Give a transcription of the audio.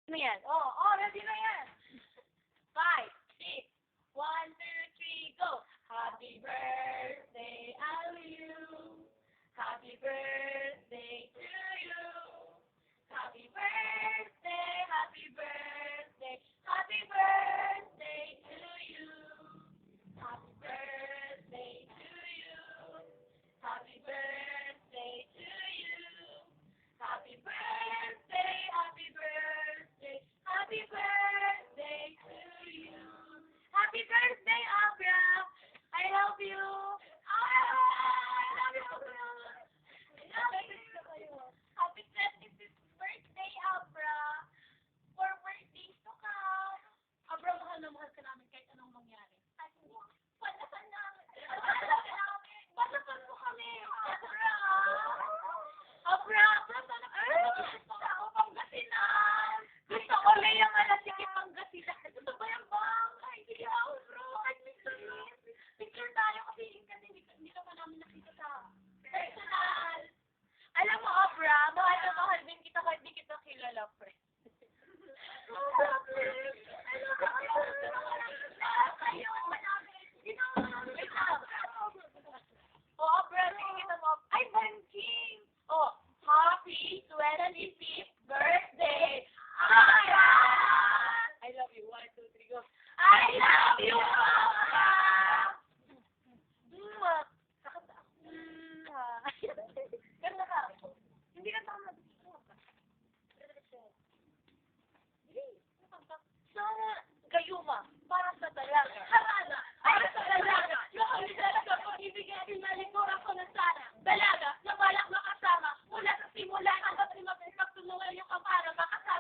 Ano yan? Ready na yan. 5, 6, 1, 2, 3, go. Happy birthday, you. Happy birthday to you. Happy birthday, happy birthday, happy birthday to you. Happy birthday to you. Happy birthday to you. Happy birthday, happy birthday, happy birthday to you. Happy birthday, Abra! I love you! I love you, Abra! I love you! Happy 25th birthday, Abra! For birthdays to come! Abra, mahal na mahal ka namin kahit anong mangyari. Palasan namin! Palasan mo kami! Abra! Abra! Abra, sana gusto ako Pangasinan! Gusto ko may yung alasikip Pangasinan! Gusto ba yung bangkay? Sige ako, bro! Kahit picture tayo kasi hindi ka pa namin nakita sa personal! Alam mo, Abra, mahal na mahal din kita kahit di kita kilala, pre. Abra, nakikita mo. Ay, Banking! Happy 25th birthday! I love you. 1, 2, 3, go. I love you, Abra! Sakit ako. Ganda ka. Hindi ka tama. Sana gayuma para sa dalaga. Harana para sa dalaga. Noon dalaga pag-ibigay at malikuran ko ng sana. Dalaga na balak makasama. Mula sa simula hanggang sa mapagtulungan yung kapara makasama.